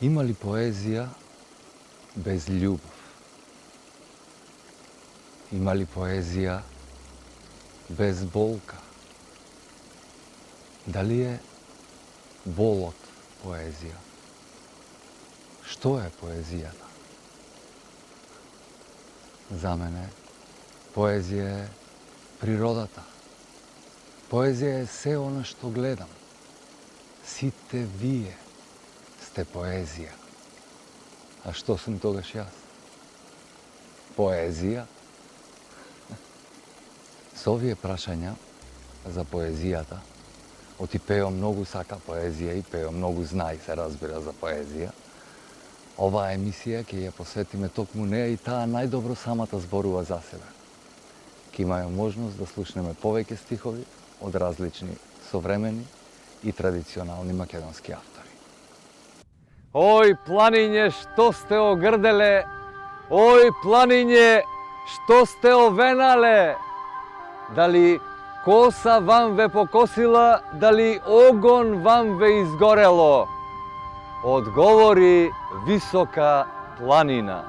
Има ли поезија без љубов? Има ли поезија без болка? Дали е болот поезија? Што е поезијата? За мене поезија е природата. Поезија е се она што гледам. Сите вие сте поезија. А што сум тогаш јас? Поезија? Со овие прашања за поезијата, оти Пео многу сака поезија и Пео многу зна и се разбира за поезија, оваа емисија ќе ја посветиме токму неа и таа најдобро самата зборува за себе. Ќе имаме можност да слушнеме повеќе стихови од различни современи и традиционални македонски автори. Ој, планиње, што сте огрделе, ој, планиње, што сте овенале, дали коса вам ве покосила, дали огон вам ве изгорело, одговори висока планина.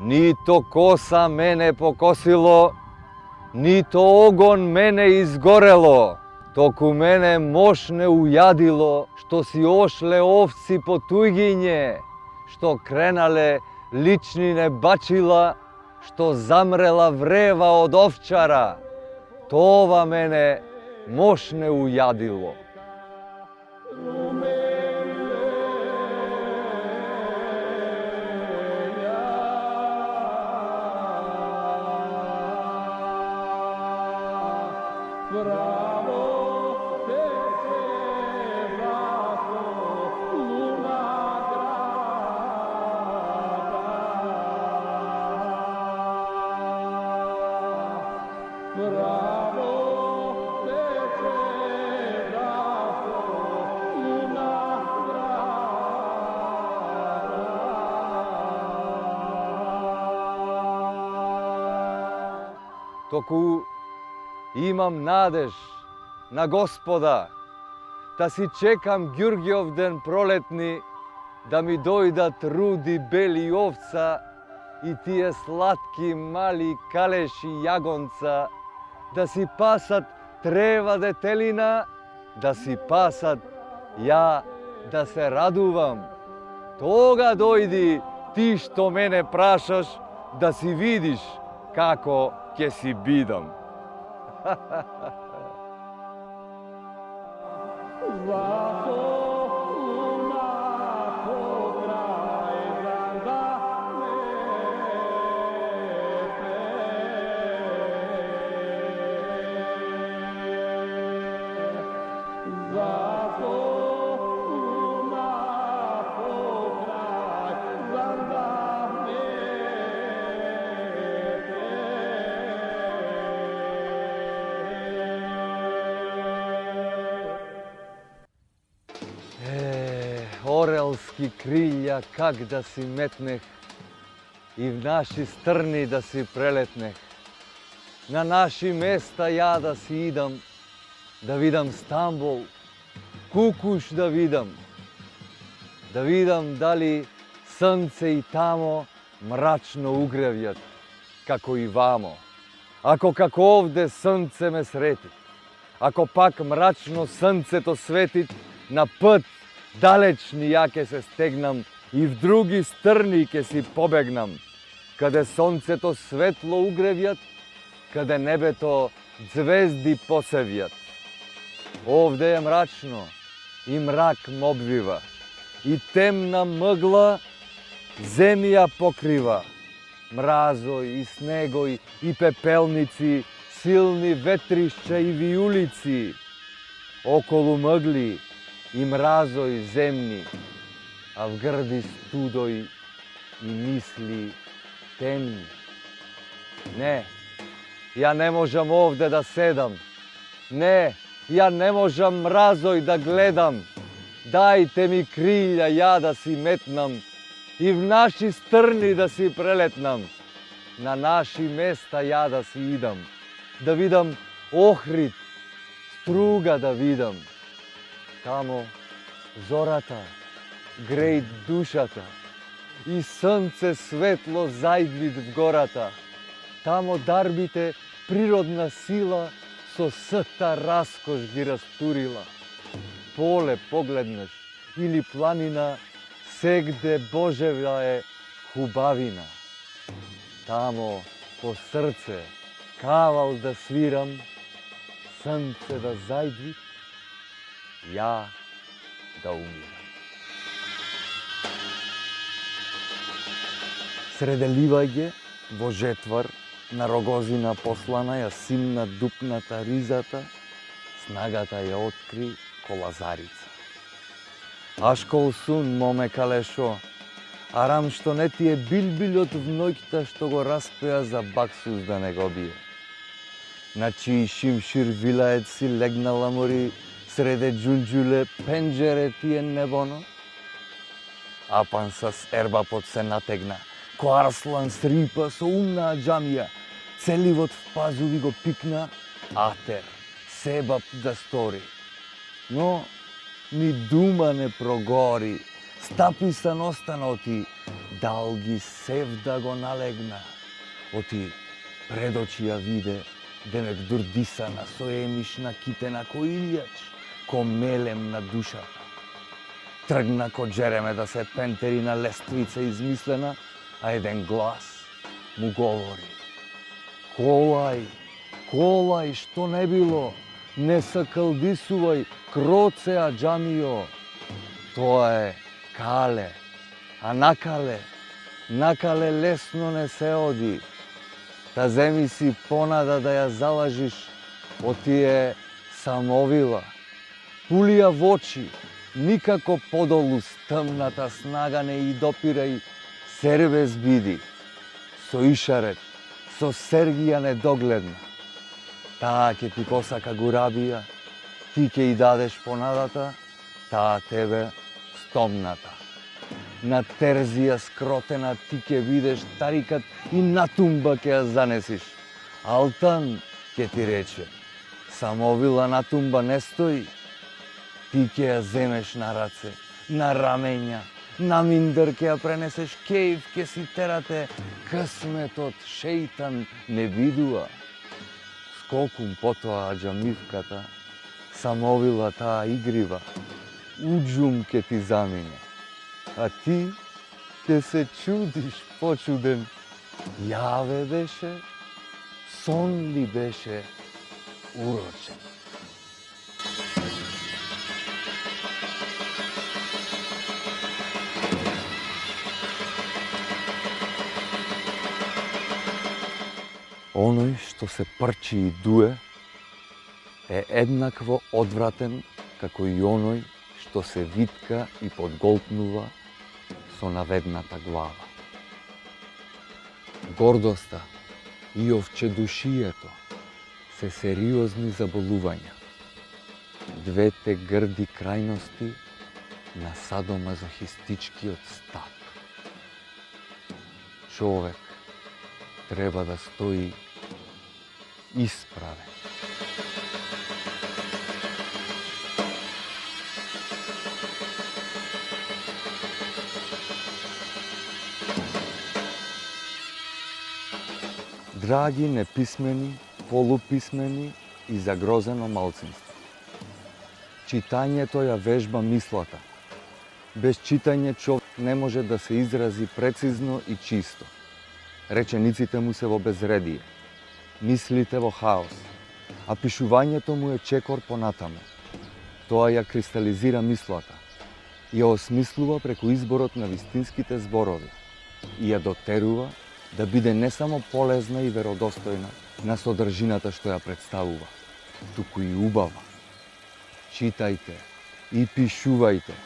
Нито коса мене покосило, нито огон мене изгорело, току мене мош не ујадило, што си ошле овци по туѓиње, што кренале лични не бачила, што замрела врева од овчара, тоа мене мош не ујадило. Току имам надеж на Господа, да си чекам Ѓурѓиов ден пролетни, да ми дојдат руди бели овца и тие сладки мали калеши јагонца, да си пасат трева детелина, да си пасат ја да се радувам. Тога дојди ти што мене прашаш, да си видиш како ќе си бидам. Орелски крилја как да си метнех и в наши стрни да си прелетнех. На наши места ја да си идам, да видам Стамбул, Кукуш да видам дали сонце и тамо мрачно угревјат, како и вамо. Ако како овде сонце ме срети, ако пак мрачно сонцето светит, на пат далечни ја ке се стегнам и в други стрни ке си побегнам, каде сонцето светло угревјат, каде небето звезди посевјат. Ovde je mračno i mrak me obviva i temna mgla zemlja pokriva. Mrazoj i snegoj i pepelnici, silni vetrišća i vijulici. Okolo mgli i mrazoj zemni, a v grdi studoj i misli temni. Ne, ja ne možem ovde da sedam. Ne, ja ne možem mrazoj da gledam. Dajte mi krilja, ja da si metnam i v naši strni da si preletnam. Na naši mesta ja da si idam, da vidam Ohrid, struga da vidam. Tamo зората греј душата и сонце светло зајдвид в гората. Тамо дарбите природна сила со сата раскош ги растурила. Поле погледнеш или планина, сегде Божева е хубавина. Тамо по срце кавал да свирам, сонце да зајдвид, ја да умирам. Среде ливаѓе во жетвар на Рогозина послана ја симна дупната ризата, снагата ја откри колазарица. Ашкол сун моме калешо, арам што не ти е билбилот в ноќта што го распеа за баксус да не го бие. На чии шимшир вилаец си легнала мори, среде джунджуле пенџере ти е небоно. Апансас ербапот се натегна, ко арслан срипа со умна аџамија, целивот в пазуви го пикна, атер, себап да стори. Но ни дума не прогори, стаписан остана оти, далги сев да го налегна. Оти пред очи ја виде, демек дурдисана со емишна китена ко илјач, ко мелем на душата. Тргна ко джереме да се пентери на лествица измислена, а еден глас му говори: колај, колај, што не било, не сакалдисувај, кроце аџамио. Тоа е кале, а накале лесно не се оди. Та земи си понада да ја залажиш, отие самовила. Пулија в очи, никако подолу стъмната снага не и допирај, сербез биди. Со ишарет, со Сергија недогледна. Таа ке ти посака гурабија, ти ке и дадеш понадата, таа тебе стомната. На терзија скротена ти ке видиш тарикат и на тумба ке ја занесиш. Алтан ке ти рече: самовила на тумба не стои. Ти ке ја земеш на раце, на рамења, на миндер ке ја пренесеш, кејв ке си терате, късметот шејтан не видува. Скокум потоа аџамивката, самовила таа игрива, уџум ке ти замине. А ти ке се чудиш почуден, јаве беше, сон ли беше урочен. Оној што се прчи и дуе е еднакво одвратен како и оној што се витка и подголтнува со наведната глава. Гордоста и овчедушието се сериозни заболувања, двете грди крајности на садомазохистичкиот стап. Човек треба да стои исправен. Драги неписмени, полуписмени и загрозено малцинство. Читањето ја вежба мислата. Без читање човек не може да се изрази прецизно и чисто. Речениците му се во безредие, мислите во хаос, а пишувањето му е чекор понатаму. Тоа ја кристализира мислата, ја осмислува преку изборот на вистинските зборови и ја дотерува да биде не само полезна и веродостојна на содржината што ја представува, туку и убава. Читајте и пишувајте,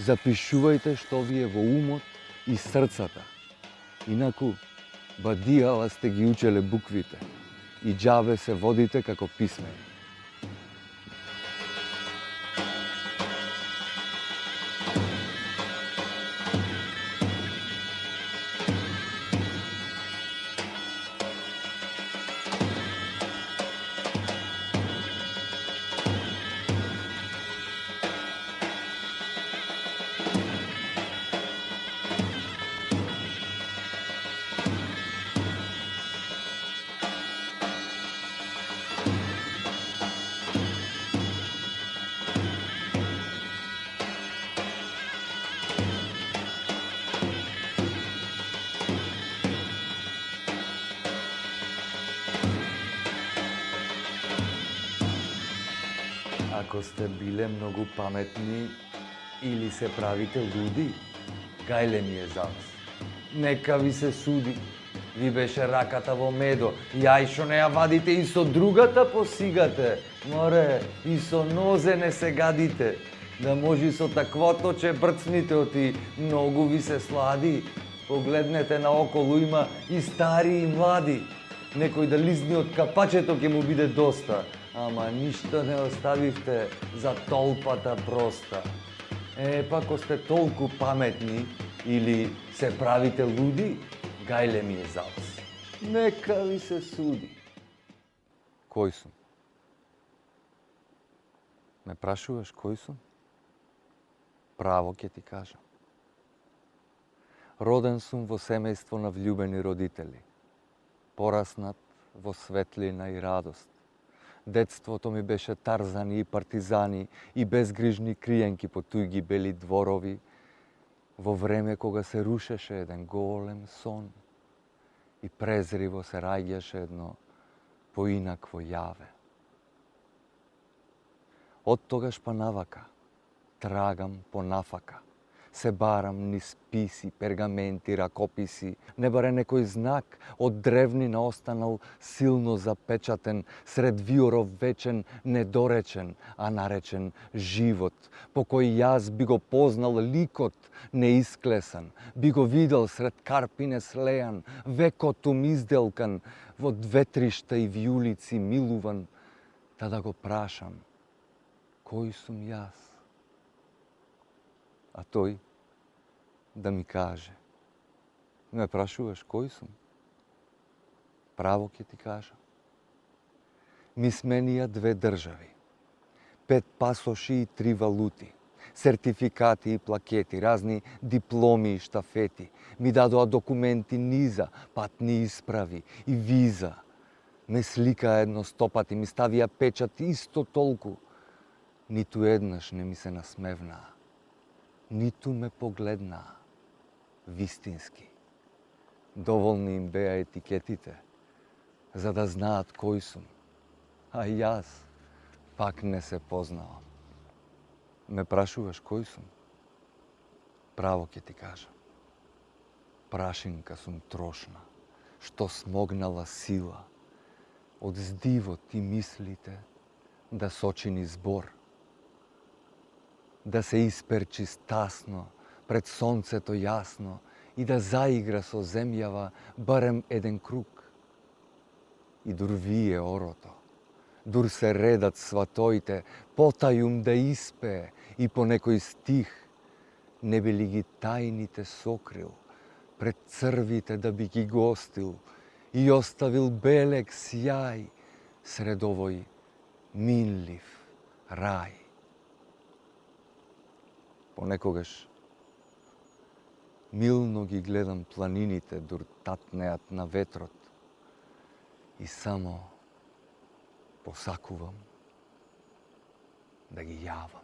запишувајте што ви е во умот и срцата. Инаку, бадијала сте ги учеле буквите и џабе се водите како писмени. Ако сте биле многу паметни или се правите луди, гајле ми е за вас. Нека ви се суди. Ви беше раката во медо, јај шо не ја вадите и со другата посигате. Море, и со нозе не се гадите. Да може со таквото че брцните оти, многу ви се слади. Погледнете наоколу, има и стари и млади. Некој да лизни од капачето ќе му биде доста. Ама ништо не оставивте за толпата проста. Па ако сте толку паметни или се правите луди, гајле ми е за вас. Нека ви се суди. Кој сум? Ме прашуваш кој сум? Право ќе ти кажам. Роден сум во семејство на влюбени родители. Пораснат во светлина и радост. Детството ми беше тарзани и партизани и безгрижни криенки по туѓи бели дворови, во време кога се рушеше еден голем сон и презриво се раѓаше едно поинакво јаве. Од тогаш па навака трагам по нафака, се барам низ списи, пергаменти, ракописи, не баре некој знак од древнина останал силно запечатен сред виоров вечен, недоречен, а наречен живот, по кој јас би го познал ликот неисклесан, би го видел сред карпине слејан, векотум изделкан, во ветришта и виулици милуван, та да го прашам, кој сум јас? А тој да ми каже. Ме прашуваш кој сум? Право ќе ти кажам. Ми сменија 2 држави, 5 пасоши и 3 валути, сертификати и плакети, разни дипломи и штафети. Ми дадоа документи низа, патни исправи и виза. Ме сликаа едностопати, ми ставија печат исто толку. Ниту еднаш не ми се насмевнаа. Ниту ме погледнаа. Вистински. Доволни им беа етикетите, за да знаат кој сум. А јас пак не се познавам. Ме прашуваш кој сум? Право ќе ти кажам. Прашинка сум трошна, што смогнала сила од здивот и мислите да сочини збор, да се исперчи стасно пред сонцето јасно и да заигра со земјава барем еден круг. И дур вие орото, дур се редат сватоите, потајум да испее и по некој стих, не би ли ги тајните сокрил, пред црвите да би ги гостил и оставил белек сјај сред овој минлив рај. Понекогаш милно ги гледам планините дур татнеат на ветрот и само посакувам да ги јавам.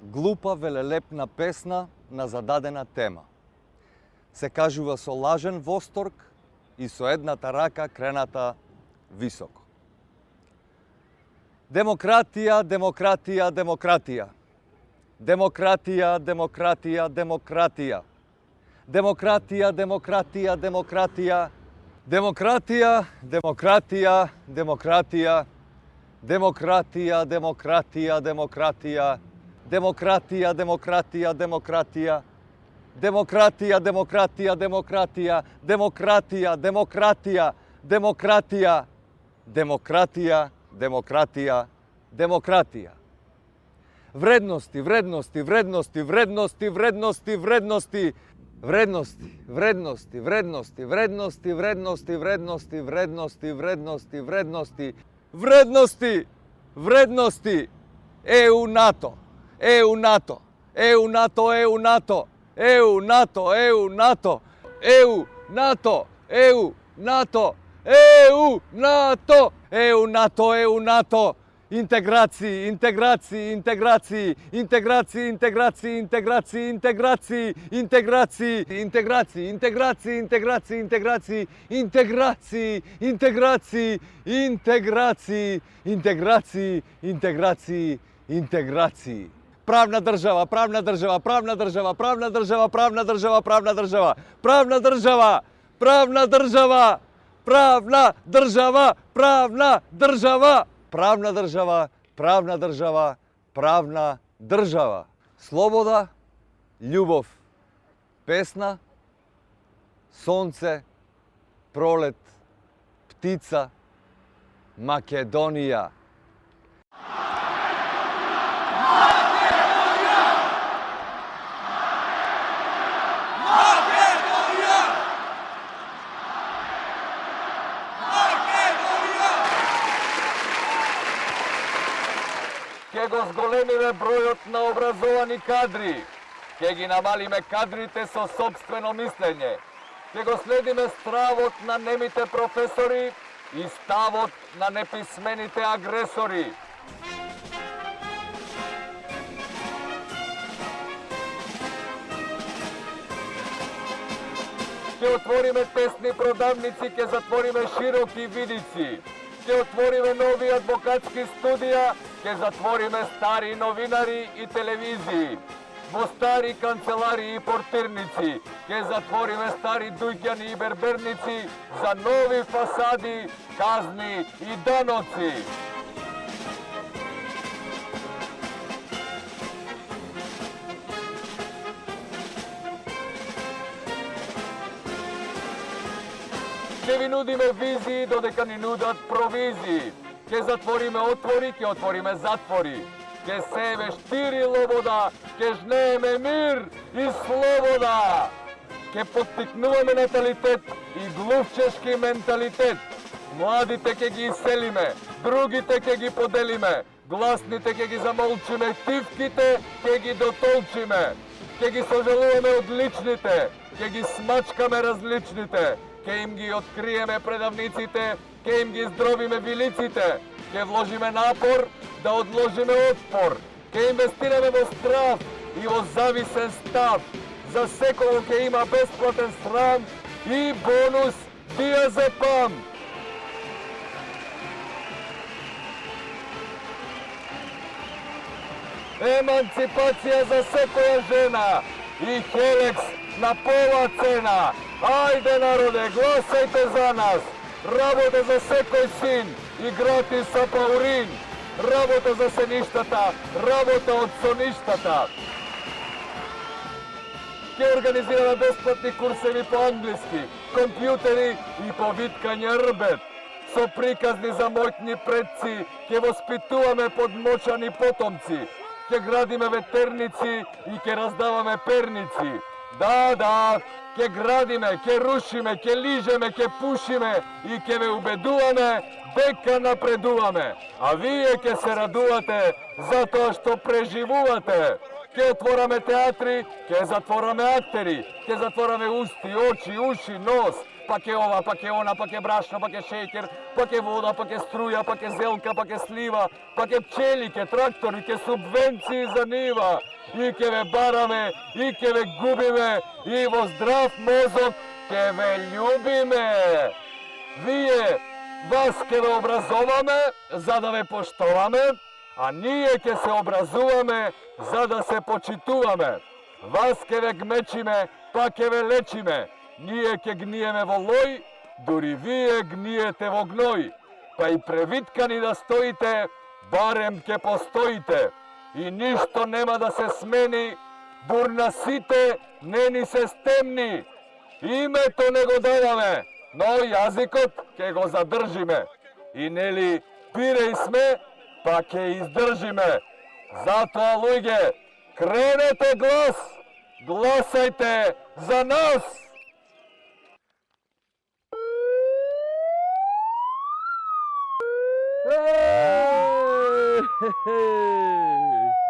Глупа велелепна песна на зададена тема. Се кажува со лажен восторг и со едната рака крената високо. Демократија, демократија, демократија. Демократија, демократија, демократија. Демократија, демократија, демократија. Демократија, демократија, демократија. Демократија, демократија, демократија. Демократија, демократија, демократија. Демократија, демократија, демократија. Демократија, демократија, демократија. Демократија, демократија, демократија. Вредности, вредности, вредности, вредности, вредности, вредности. Вредности, вредности, вредности, вредности, вредности, вредности, вредности, вредности, вредности. Вредности, вредности. ЕУ НАТО, ЕУ НАТО, ЕУ НАТО, ЕУ НАТО, ЕУ НАТО, ЕУ НАТО, ЕУ НАТО, ЕУ НАТО, ЕУ НАТО, ЕУ НАТО, ЕУ НАТО. Интеграции, интеграции, интеграции, интеграции, интеграции, интеграции, интеграции, интеграции, интеграции, интеграции, интеграции, интеграции, интеграции, интеграции, интеграции, интеграции, интеграции, интеграции. Правна држава, правна држава, правна држава, правна држава, правна држава, правна држава, правна држава, правна држава, правна држава, правна држава. Правна држава, правна држава, правна држава. Слобода, љубов, песна, сонце, пролет, птица, Македонија. Ке го зголемиме бројот на образовани кадри, ке ги намалиме кадрите со сопствено мислење, ке го следиме стравот на немите професори и ставот на неписмените агресори. Ке отвориме тесни продавници, ке затвориме широки видици. Ке отвориме нови адвокатски студија, ке затвориме стари новинари и телевизии. Во стари канцеларии и портирници, ке затвориме стари дуќани и берберници за нови фасади, казни и даноци. Ке ви нудиме визии додека ни нудат провизии. Ке затвориме отвори, ке отвориме затвори. Ке сееме штири лобода, ке жнееме мир и слобода. Ке поттикнуваме наталитет и глувчешки менталитет. Младите ке ги иселиме, другите ке ги поделиме, гласните ке ги замолчиме, тивките ке ги дотолчиме. Ке ги сожалуваме одличните, ке ги смачкаме различните. Ке им ги откриеме предавниците, ке им ги здровиме вилиците, ке вложиме напор да одложиме отпор, ке инвестираме во страв и во зависен став, за секој ке има бесплатен срам и бонус диазепам. Еманципација за секоја жена и хелекс на пола цена. Ајде народе, гласајте за нас. Работа за секој син и гратис апаурин. Работа за сеништата, работа од соништата. Ке организираме бесплатни курсеви по англиски, компјутери и по виткање рбет. Со приказни за мојтни предци, ке воспитуваме подмочани потомци. Ке градиме ветерници и ке раздаваме перници. Да, ке градиме, ке рушиме, ке лижеме, ке пушиме и ке ве убедуваме дека напредуваме. А вие ке се радувате затоа што преживувате. Ке отвораме театри, ке затвораме актери, ке затвораме усти, очи, уши, нос, паке ова, паке она, паке брашно, паке шеќер, паке вода, паке струја, паке зелка, паке слива, паке пчели, ке трактори, ке субвенции за нива. И ке ве бараме, и ке ве губиме, и во здрав мозок ке ве љубиме. Вие вас ке ве образоваме за да ве поштоваме, а ние ке се образуваме за да се почитуваме. Вас ке ве гмечиме, па ке ве лечиме. Ние ке гниеме во лој, дури вие гниете во гној. Па и превиткани да стоите, барем ке постоите. И ништо нема да се смени, бурна сите не ни се стемни. Името не го даваме, но јазикот ке го задржиме. И нели пиреј сме, па ке издржиме. Затоа, луѓе, кренете глас, гласајте за нас! Hey!